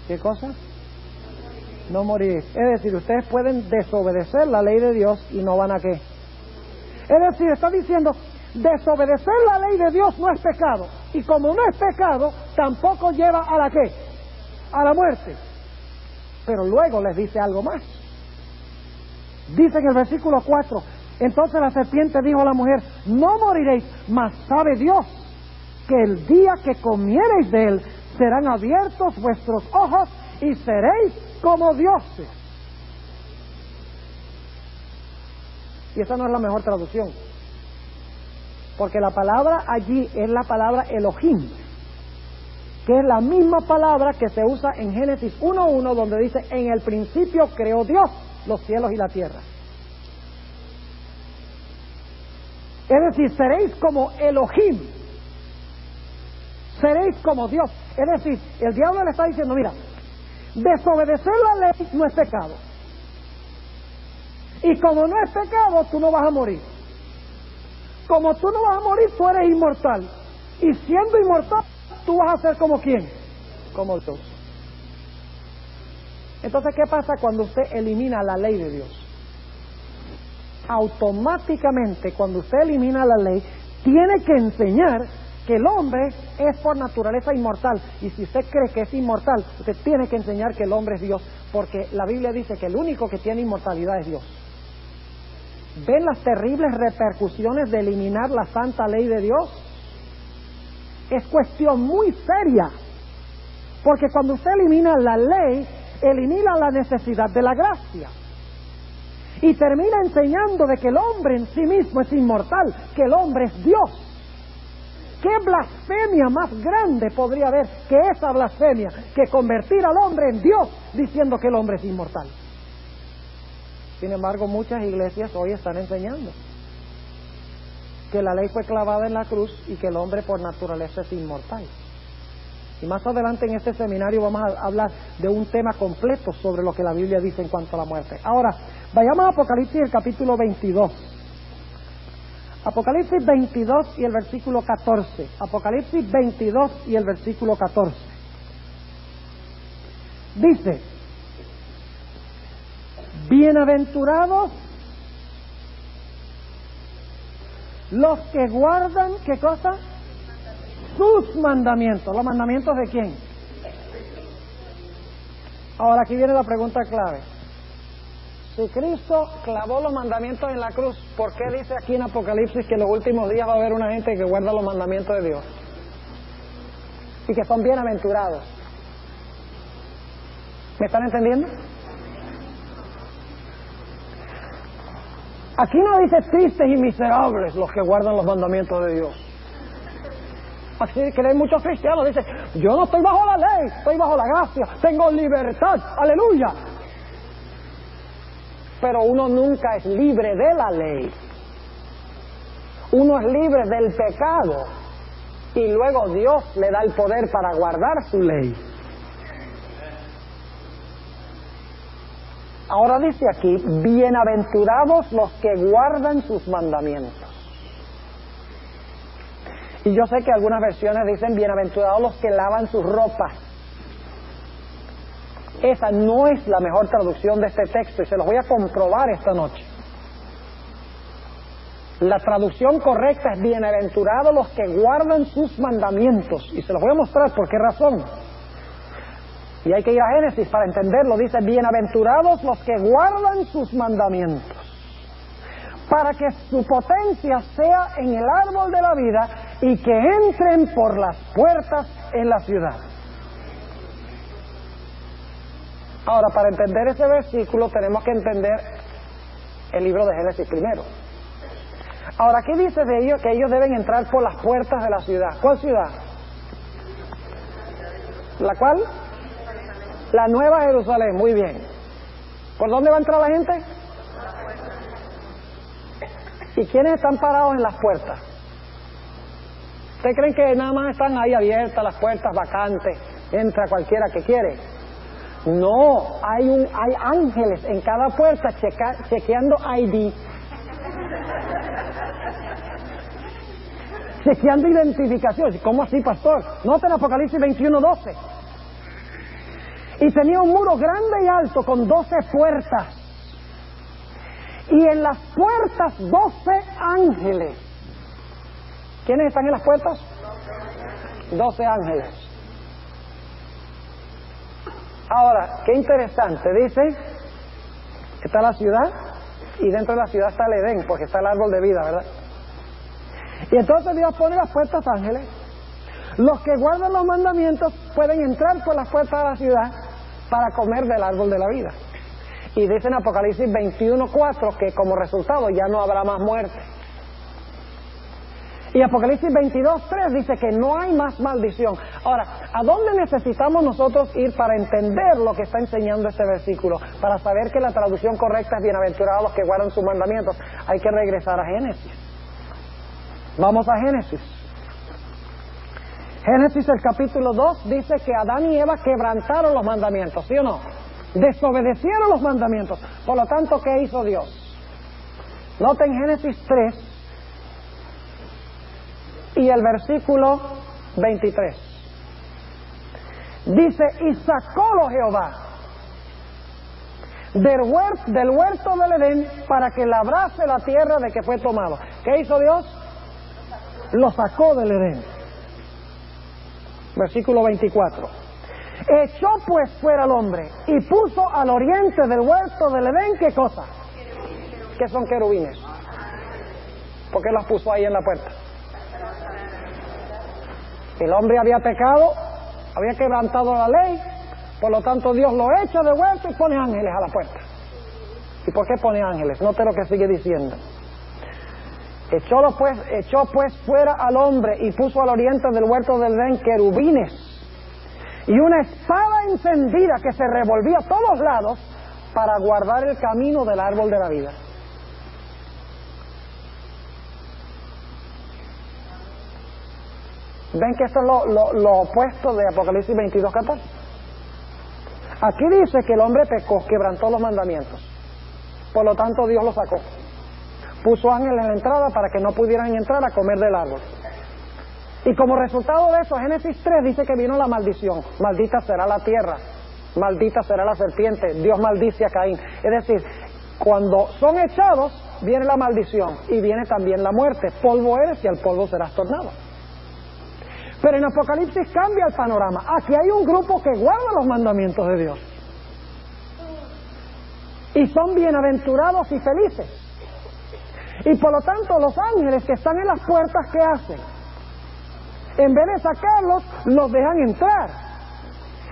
¿qué cosa? No moriréis. Es decir, ustedes pueden desobedecer la ley de Dios y no van a qué. Es decir, está diciendo, desobedecer la ley de Dios no es pecado. Y como no es pecado, tampoco lleva a la qué, a la muerte. Pero luego les dice algo más. Dice en el versículo 4, entonces la serpiente dijo a la mujer, no moriréis, mas sabe Dios que el día que comiereis de él, serán abiertos vuestros ojos y seréis como dioses. Y esa no es la mejor traducción, porque la palabra allí es la palabra Elohim, que es la misma palabra que se usa en Génesis 1:1, donde dice, en el principio creó Dios los cielos y la tierra. Es decir, seréis como Elohim, seréis como Dios. Es decir, el diablo le está diciendo, mira, desobedecer la ley no es pecado. Y como no es pecado, tú no vas a morir. Como tú no vas a morir, tú eres inmortal. Y siendo inmortal, tú vas a ser como ¿quién? Como Dios. Entonces, ¿qué pasa cuando usted elimina la ley de Dios? Automáticamente, cuando usted elimina la ley, tiene que enseñar que el hombre es por naturaleza inmortal. Y si usted cree que es inmortal, usted tiene que enseñar que el hombre es Dios, porque la Biblia dice que el único que tiene inmortalidad es Dios. ¿Ven las terribles repercusiones de eliminar la santa ley de Dios? Es cuestión muy seria, porque cuando usted elimina la ley, elimina la necesidad de la gracia. Y termina enseñando de que el hombre en sí mismo es inmortal, que el hombre es Dios. ¿Qué blasfemia más grande podría haber que esa blasfemia, que convertir al hombre en Dios diciendo que el hombre es inmortal? Sin embargo, muchas iglesias hoy están enseñando que la ley fue clavada en la cruz y que el hombre por naturaleza es inmortal. Y más adelante en este seminario vamos a hablar de un tema completo sobre lo que la Biblia dice en cuanto a la muerte. Ahora, vayamos a Apocalipsis, el capítulo 22. Apocalipsis 22 y el versículo 14. Apocalipsis 22 y el versículo 14. Dice, bienaventurados los que guardan, ¿qué cosa? Sus mandamientos. ¿Los mandamientos de quién? Ahora aquí viene la pregunta clave. Si Cristo clavó los mandamientos en la cruz, ¿por qué dice aquí en Apocalipsis que en los últimos días va a haber una gente que guarda los mandamientos de Dios? Y que son bienaventurados. ¿Me están entendiendo? Aquí no dice tristes y miserables los que guardan los mandamientos de Dios. Así que hay muchos cristianos dicen, yo no estoy bajo la ley, estoy bajo la gracia, tengo libertad, aleluya. Pero uno nunca es libre de la ley. Uno es libre del pecado y luego Dios le da el poder para guardar su ley. Ahora dice aquí, bienaventurados los que guardan sus mandamientos. Y yo sé que algunas versiones dicen bienaventurados los que lavan sus ropas. Esa no es la mejor traducción de este texto y se los voy a comprobar esta noche. La traducción correcta es bienaventurados los que guardan sus mandamientos. Y se los voy a mostrar por qué razón. Y hay que ir a Génesis para entenderlo. Dice, bienaventurados los que guardan sus mandamientos, para que su potencia sea en el árbol de la vida y que entren por las puertas en la ciudad. Ahora, para entender ese versículo tenemos que entender el libro de Génesis primero. Ahora, ¿qué dice de ellos? Que ellos deben entrar por las puertas de la ciudad. ¿Cuál ciudad? ¿La cual? La Nueva Jerusalén, muy bien. ¿Por dónde va a entrar la gente? ¿Y quiénes están parados en las puertas? ¿Ustedes creen que nada más están ahí abiertas las puertas, vacantes, entra cualquiera que quiere? No, hay ángeles en cada puerta chequeando ID, chequeando identificación. ¿Cómo así, pastor? Noten Apocalipsis 21:12. Y tenía un muro grande y alto con 12 puertas. Y en las puertas 12 ángeles. ¿Quiénes están en las puertas? 12 ángeles. Ahora, qué interesante. Dice que está la ciudad y dentro de la ciudad está el Edén, porque está el árbol de vida, ¿verdad? Y entonces Dios pone las puertas ángeles. Los que guardan los mandamientos pueden entrar por las puertas de la ciudad para comer del árbol de la vida. Y dice en Apocalipsis 21:4 que como resultado ya no habrá más muerte. Y Apocalipsis 22:3 dice que no hay más maldición. Ahora, ¿a dónde necesitamos nosotros ir para entender lo que está enseñando este versículo? Para saber que la traducción correcta es bienaventurados los que guardan sus mandamientos. Hay que regresar a Génesis. Vamos a Génesis. Génesis el capítulo 2 dice que Adán y Eva quebrantaron los mandamientos, ¿sí o no? Desobedecieron los mandamientos. Por lo tanto, ¿qué hizo Dios? Noten Génesis 3 y el versículo 23. Dice, y sacólo Jehová del huerto del Edén para que labrase la tierra de que fue tomado. ¿Qué hizo Dios? Lo sacó del Edén. Versículo 24. Echó pues fuera al hombre y puso al oriente del huerto del Edén, ¿qué cosa? ¿Qué son querubines? ¿Por qué los puso ahí en la puerta? El hombre había pecado, había quebrantado la ley, por lo tanto Dios lo echa de huerto y pone ángeles a la puerta. ¿Y por qué pone ángeles? Note lo que sigue diciendo. Echó pues fuera al hombre y puso al oriente del huerto del Edén querubines y una espada encendida que se revolvía a todos lados para guardar el camino del árbol de la vida. ¿Ven que esto es lo opuesto de Apocalipsis 22:14? Aquí dice que el hombre pecó, quebrantó los mandamientos. Por lo tanto, Dios lo sacó. Puso ángeles en la entrada para que no pudieran entrar a comer del árbol. Y como resultado de eso, Génesis 3 dice que vino la maldición. Maldita será la tierra, maldita será la serpiente. Dios maldice a Caín. Es decir, cuando son echados, viene la maldición y viene también la muerte. Polvo eres y al polvo serás tornado. Pero en Apocalipsis cambia el panorama. Aquí hay un grupo que guarda los mandamientos de Dios. Y son bienaventurados y felices. Y por lo tanto los ángeles que están en las puertas, ¿qué hacen? En vez de sacarlos, los dejan entrar.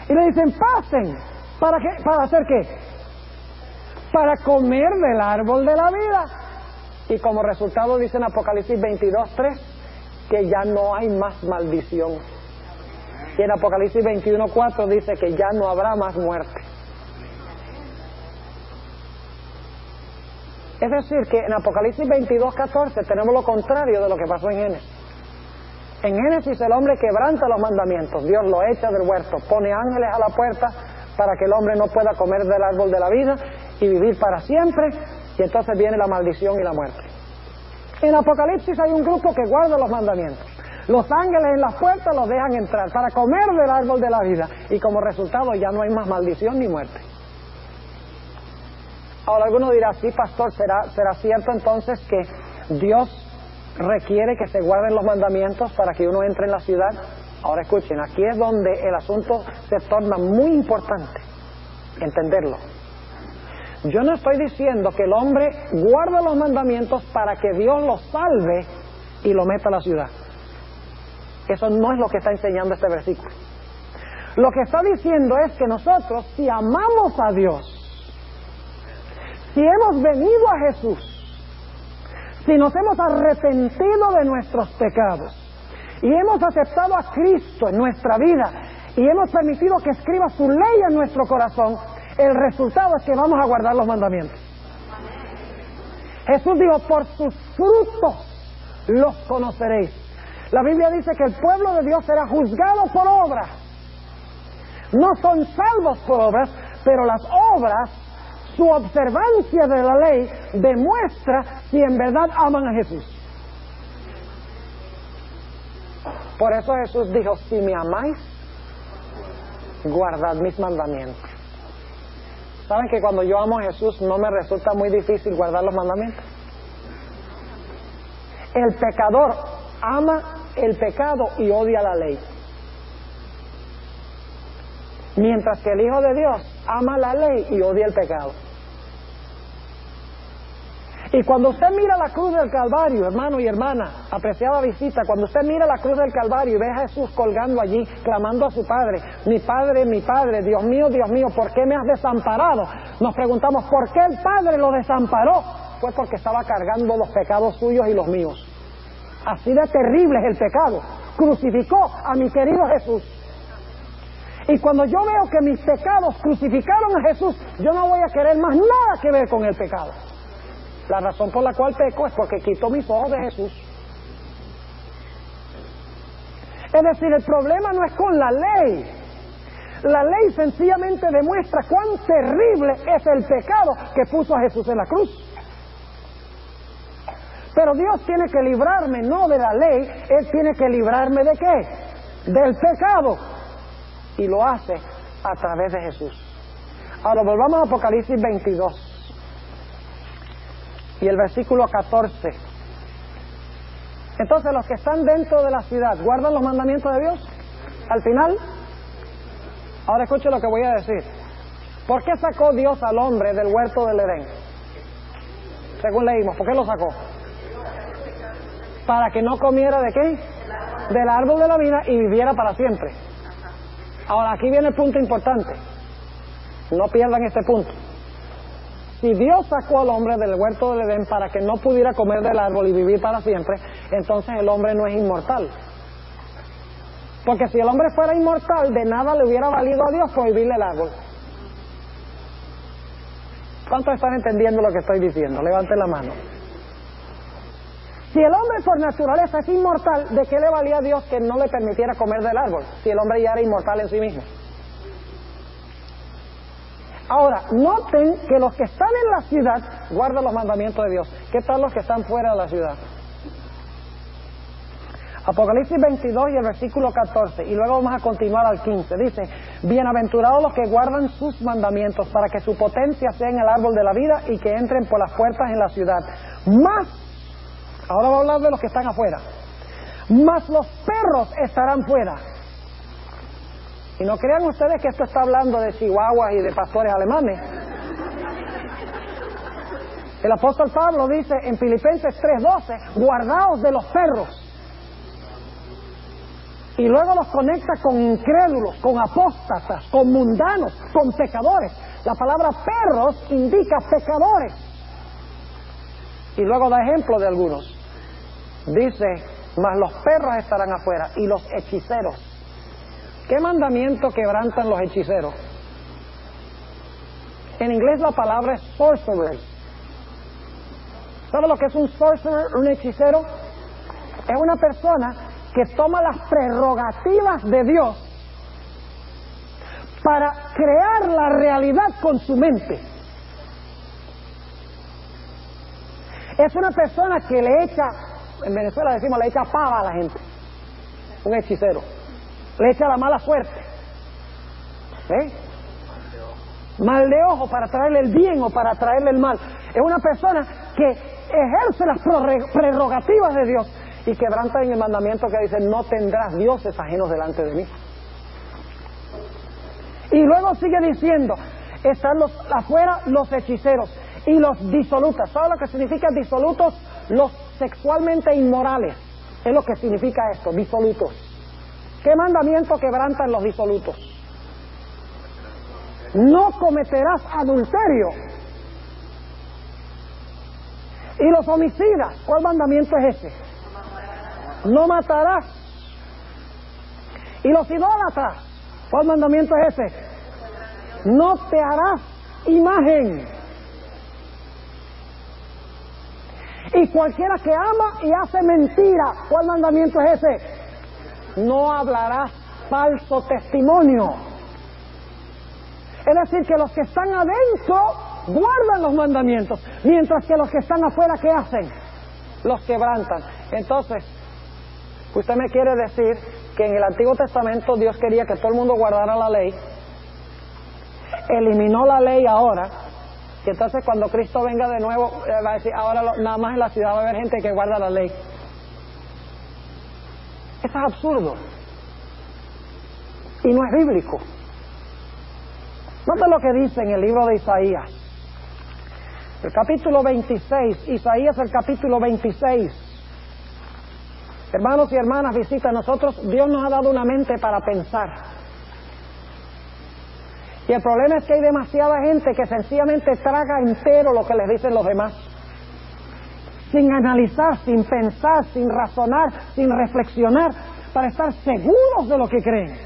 Y le dicen, pasen. ¿Para qué? ¿Para hacer qué? Para comer del árbol de la vida. Y como resultado dice en Apocalipsis 22:3 que ya no hay más maldición. Y en Apocalipsis 21:4 dice que ya no habrá más muerte. Es decir, que en Apocalipsis 22:14 tenemos lo contrario de lo que pasó en Génesis. En Génesis el hombre quebranta los mandamientos, Dios lo echa del huerto, pone ángeles a la puerta para que el hombre no pueda comer del árbol de la vida y vivir para siempre, y entonces viene la maldición y la muerte. En Apocalipsis hay un grupo que guarda los mandamientos. Los ángeles en las puertas los dejan entrar para comer del árbol de la vida, y como resultado ya no hay más maldición ni muerte. Ahora alguno dirá, sí, pastor, ¿será cierto entonces que Dios requiere que se guarden los mandamientos para que uno entre en la ciudad? Ahora escuchen, aquí es donde el asunto se torna muy importante, entenderlo. Yo no estoy diciendo que el hombre guarda los mandamientos para que Dios lo salve y lo meta a la ciudad. Eso no es lo que está enseñando este versículo. Lo que está diciendo es que nosotros, si amamos a Dios, si hemos venido a Jesús, si nos hemos arrepentido de nuestros pecados y hemos aceptado a Cristo en nuestra vida y hemos permitido que escriba su ley en nuestro corazón, el resultado es que vamos a guardar los mandamientos. Jesús dijo, por sus frutos los conoceréis. La Biblia dice que el pueblo de Dios será juzgado por obras. No son salvos por obras, pero las obras, su observancia de la ley, demuestra si en verdad aman a Jesús. Por eso Jesús dijo, si me amáis, guardad mis mandamientos. ¿Saben que cuando yo amo a Jesús no me resulta muy difícil guardar los mandamientos? El pecador ama el pecado y odia la ley. Mientras que el Hijo de Dios ama la ley y odia el pecado. Y cuando usted mira la cruz del Calvario, hermano y hermana, apreciada visita, cuando usted mira la cruz del Calvario y ve a Jesús colgando allí, clamando a su Padre, mi Padre, Dios mío, ¿por qué me has desamparado? Nos preguntamos, ¿por qué el Padre lo desamparó? Fue porque estaba cargando los pecados suyos y los míos. Así de terrible es el pecado. Crucificó a mi querido Jesús. Y cuando yo veo que mis pecados crucificaron a Jesús, yo no voy a querer más nada que ver con el pecado. La razón por la cual peco es porque quito mis ojos de Jesús. Es decir, el problema no es con la ley. La ley sencillamente demuestra cuán terrible es el pecado que puso a Jesús en la cruz. Pero Dios tiene que librarme no de la ley, Él tiene que librarme ¿de qué? Del pecado. Y lo hace a través de Jesús. Ahora volvamos a Apocalipsis 22. Y el versículo 14. Entonces los que están dentro de la ciudad, ¿guardan los mandamientos de Dios? Al final. Ahora escuche lo que voy a decir. ¿Por qué sacó Dios al hombre del huerto del Edén? Según leímos, ¿por qué lo sacó? Para que no comiera ¿de qué? Del árbol de la vida y viviera para siempre. Ahora aquí viene el punto importante. No pierdan este punto. Si Dios sacó al hombre del huerto del Edén para que no pudiera comer del árbol y vivir para siempre, entonces el hombre no es inmortal. Porque si el hombre fuera inmortal, de nada le hubiera valido a Dios prohibirle el árbol. ¿Cuántos están entendiendo lo que estoy diciendo? Levanten la mano. Si el hombre por naturaleza es inmortal, ¿de qué le valía a Dios que no le permitiera comer del árbol? Si el hombre ya era inmortal en sí mismo. Ahora, noten que los que están en la ciudad guardan los mandamientos de Dios. ¿Qué tal los que están fuera de la ciudad? Apocalipsis 22 y el versículo 14, y luego vamos a continuar al 15. Dice, bienaventurados los que guardan sus mandamientos, para que su potencia sea en el árbol de la vida y que entren por las puertas en la ciudad. Más, ahora voy a hablar de los que están afuera, más los perros estarán fuera. Y no crean ustedes que esto está hablando de chihuahuas y de pastores alemanes. El apóstol Pablo dice en Filipenses 3:12, guardaos de los perros. Y luego los conecta con incrédulos, con apóstatas, con mundanos, con pecadores. La palabra perros indica pecadores. Y luego da ejemplo de algunos. Dice, mas los perros estarán afuera y los hechiceros. ¿Qué mandamiento quebrantan los hechiceros? En inglés la palabra es sorcerer. ¿Sabe lo que es un sorcerer, un hechicero? Es una persona que toma las prerrogativas de Dios para crear la realidad con su mente. Es una persona que le echa, en Venezuela decimos, le echa pava a la gente. Un hechicero. Le echa la mala suerte. Mal de ojo para traerle el bien o para traerle el mal. Es una persona que ejerce las prerrogativas de Dios y quebranta en el mandamiento que dice, no tendrás dioses ajenos delante de mí. Y luego sigue diciendo, están afuera los hechiceros y los disolutas. ¿Sabe lo que significa disolutos? Los sexualmente inmorales. Es lo que significa esto, disolutos. ¿Qué mandamiento quebrantan los disolutos? No cometerás adulterio. Y los homicidas, ¿cuál mandamiento es ese? No matarás. Y los idólatras, ¿Cuál mandamiento es ese? No te harás imagen. Y cualquiera que ama y hace mentira, ¿cuál mandamiento es ese? No hablarás falso testimonio. Es decir, que los que están adentro guardan los mandamientos, mientras que los que están afuera, ¿qué hacen? Los quebrantan. Entonces, usted me quiere decir que en el Antiguo Testamento Dios quería que todo el mundo guardara la ley, eliminó la ley ahora, y entonces cuando Cristo venga de nuevo va a decir, ahora nada más en la ciudad va a haber gente que guarda la ley. Eso es absurdo y no es bíblico. Nota lo que dice en el libro de Isaías, el capítulo 26, Isaías el capítulo 26. Hermanos y hermanas, visita, nosotros, Dios nos ha dado una mente para pensar. Y el problema es que hay demasiada gente que sencillamente traga entero lo que les dicen los demás, sin analizar, sin pensar, sin razonar, sin reflexionar, para estar seguros de lo que creen.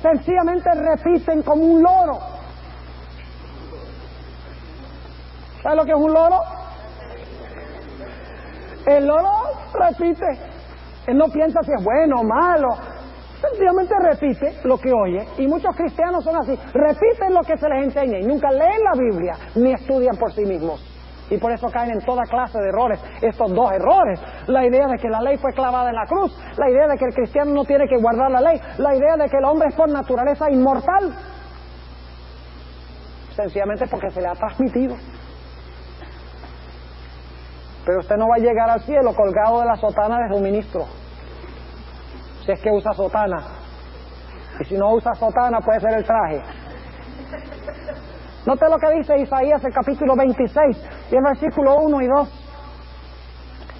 Sencillamente repiten como un loro. ¿Sabe lo que es un loro? El loro repite. Él no piensa si es bueno o malo. Sencillamente repite lo que oye. Y muchos cristianos son así. Repiten lo que se les enseña y nunca leen la Biblia ni estudian por sí mismos. Y por eso caen en toda clase de errores. Estos dos errores. La idea de que la ley fue clavada en la cruz. La idea de que el cristiano no tiene que guardar la ley. La idea de que el hombre es por naturaleza inmortal. Sencillamente porque se le ha transmitido. Pero usted no va a llegar al cielo colgado de la sotana de su ministro, si es que usa sotana. Y si no usa sotana, puede ser el traje. Note lo que dice Isaías, el capítulo 26, y el versículo 1 y 2.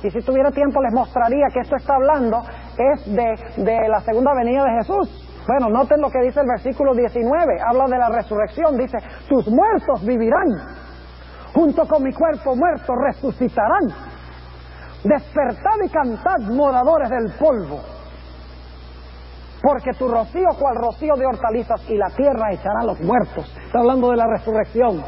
Y si tuviera tiempo les mostraría que esto está hablando es de la segunda venida de Jesús. Bueno, noten lo que dice el versículo 19, habla de la resurrección, dice, tus muertos vivirán. Junto con mi cuerpo muerto resucitarán. Despertad y cantad, moradores del polvo, porque tu rocío cual rocío de hortalizas, y la tierra echará los muertos. Está hablando de la resurrección.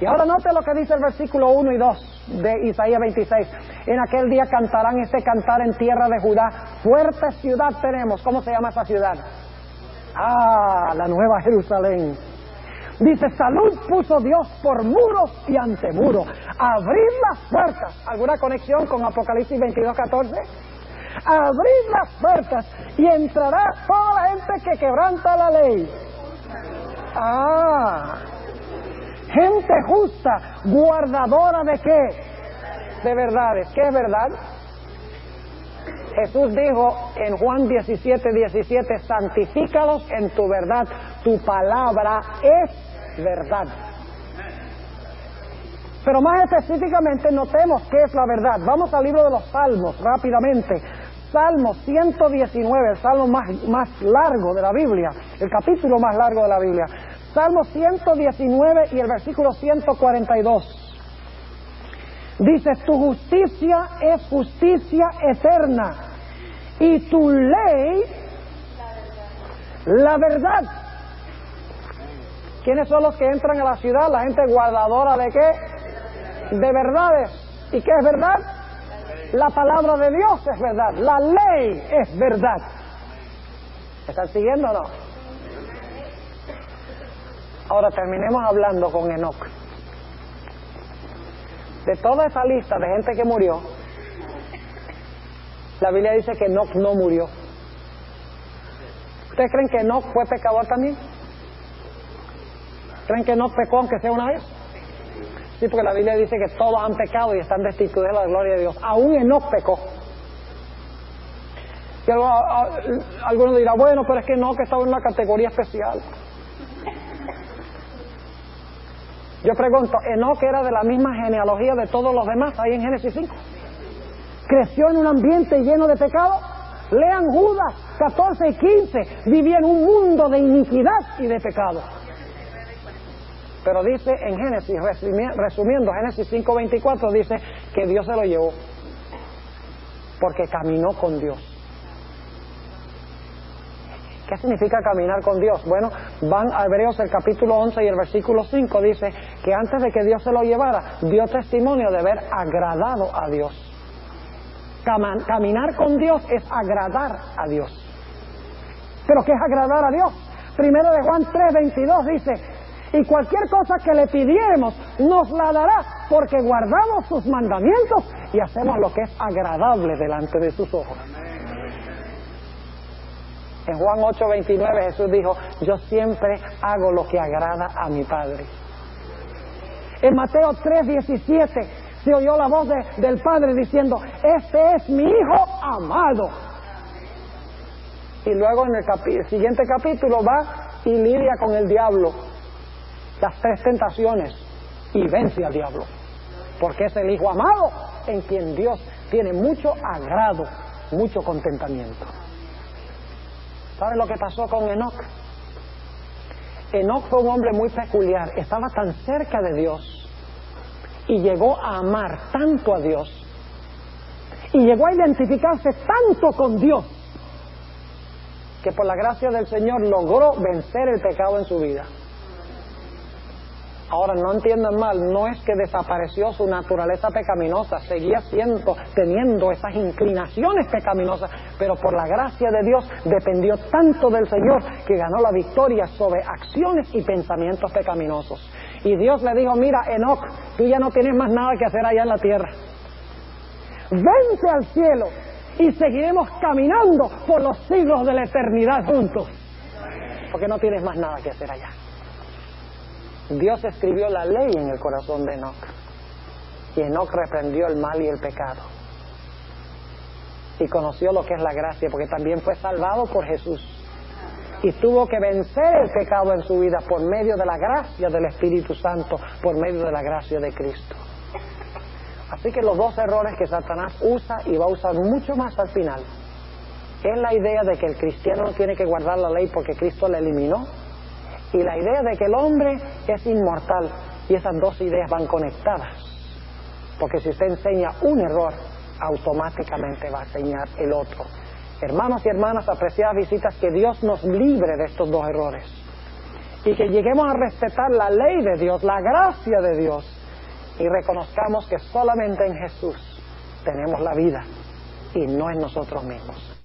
Y ahora note lo que dice el versículo 1 y 2 de Isaías 26. En aquel día cantarán este cantar en tierra de Judá. Fuerte ciudad tenemos. ¿Cómo se llama esa ciudad? Ah, la Nueva Jerusalén. Dice, salud puso Dios por muros y antemuros. Abrid las puertas. ¿Alguna conexión con Apocalipsis 22:14? Abrid las puertas y entrará toda la gente que quebranta la ley. Ah, gente justa, guardadora de qué? De verdades. ¿Qué es verdad? Jesús dijo en Juan 17:17, santifícalos en tu verdad, tu palabra es verdad. Pero más específicamente notemos qué es la verdad. Vamos al libro de los Salmos rápidamente. Salmo 119, el salmo más largo de la Biblia, el capítulo más largo de la Biblia. Salmo 119 y el versículo 142. Dice, tu justicia es justicia eterna y tu ley la verdad. ¿Quiénes son los que entran a la ciudad? La gente guardadora de qué? De verdades. ¿Y qué es verdad? La palabra de Dios es verdad. La ley es verdad. ¿Están siguiendo o no? Ahora terminemos hablando con Enoc. De toda esa lista de gente que murió, la Biblia dice que Enoc no murió. ¿Ustedes creen que Enoc fue pecador también? ¿Creen que Enoc pecó aunque sea una vez? Sí, porque la Biblia dice que todos han pecado y están destituidos de la gloria de Dios. Aún Enoc pecó. Y algunos dirán, bueno, pero es que Enoc estaba en una categoría especial. Yo pregunto, ¿Enoc era de la misma genealogía de todos los demás ahí en Génesis 5? ¿Creció en un ambiente lleno de pecado? Lean Judas 14 y 15. Vivía en un mundo de iniquidad y de pecado. Pero dice en Génesis, resumiendo, Génesis 5:24, dice que Dios se lo llevó porque caminó con Dios. ¿Qué significa caminar con Dios? Bueno, van a Hebreos el capítulo 11 y el versículo 5 dice que antes de que Dios se lo llevara, dio testimonio de haber agradado a Dios. Caminar con Dios es agradar a Dios. ¿Pero qué es agradar a Dios? Primero de Juan 3:22 dice, y cualquier cosa que le pidiéramos nos la dará, porque guardamos sus mandamientos y hacemos lo que es agradable delante de sus ojos. En Juan 8:29 Jesús dijo, yo siempre hago lo que agrada a mi Padre. En Mateo 3:17 se oyó la voz del Padre diciendo, este es mi Hijo amado. Y luego en el siguiente capítulo va y lidia con el diablo, las 3 tentaciones, y vence al diablo, porque es el Hijo amado en quien Dios tiene mucho agrado, mucho contentamiento. ¿Saben lo que pasó con Enoc? Enoc fue un hombre muy peculiar, estaba tan cerca de Dios y llegó a amar tanto a Dios y llegó a identificarse tanto con Dios que por la gracia del Señor logró vencer el pecado en su vida. Ahora, no entiendan mal, no es que desapareció su naturaleza pecaminosa, seguía teniendo esas inclinaciones pecaminosas, pero por la gracia de Dios dependió tanto del Señor que ganó la victoria sobre acciones y pensamientos pecaminosos. Y Dios le dijo, mira, Enoc, tú ya no tienes más nada que hacer allá en la tierra. Vente al cielo y seguiremos caminando por los siglos de la eternidad juntos, porque no tienes más nada que hacer allá. Dios escribió la ley en el corazón de Enoc, y Enoc reprendió el mal y el pecado, y conoció lo que es la gracia, porque también fue salvado por Jesús, y tuvo que vencer el pecado en su vida por medio de la gracia del Espíritu Santo, por medio de la gracia de Cristo. Así que los 2 errores que Satanás usa y va a usar mucho más al final es la idea de que el cristiano no tiene que guardar la ley porque Cristo la eliminó, y la idea de que el hombre es inmortal, y esas 2 ideas van conectadas, porque si usted enseña un error, automáticamente va a enseñar el otro. Hermanos y hermanas, apreciadas visitas, que Dios nos libre de estos 2 errores, y que lleguemos a respetar la ley de Dios, la gracia de Dios, y reconozcamos que solamente en Jesús tenemos la vida, y no en nosotros mismos.